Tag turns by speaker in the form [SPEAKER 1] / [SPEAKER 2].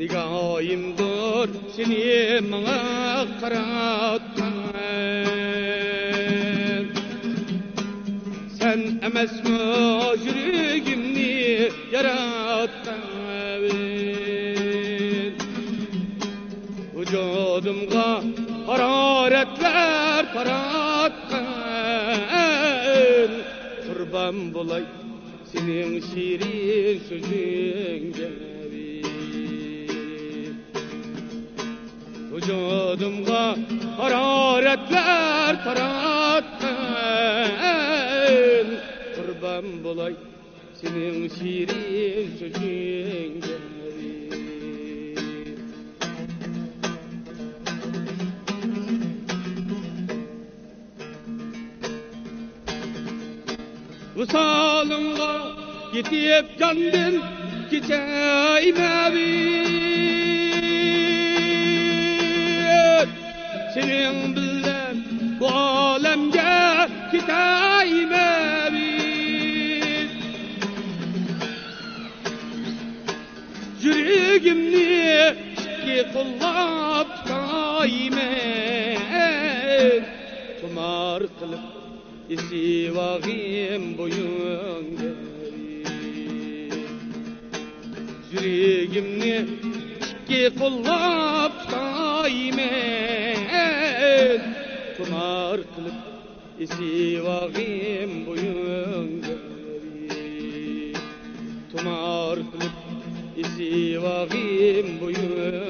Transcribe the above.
[SPEAKER 1] Nigahimdir seni bana qaratgan. Sen emesmi yüreğimni yaratgan. Vücudumga hararetler taratgan. Kurban bulay senin şirin sözünge. Vücudumga hararetler taratgan. Kurban bulay senin şirin sözünge. Vusalımga yetip candım giteyim senin bilen bu alemge giteyim yüreğimni ki kullap tutayım tumar kılıp İsivağım boyunca yüreğimni ki kollap tutayım kumar kılıp İsivağım boyunca kumar kılıp İsivağım boyunca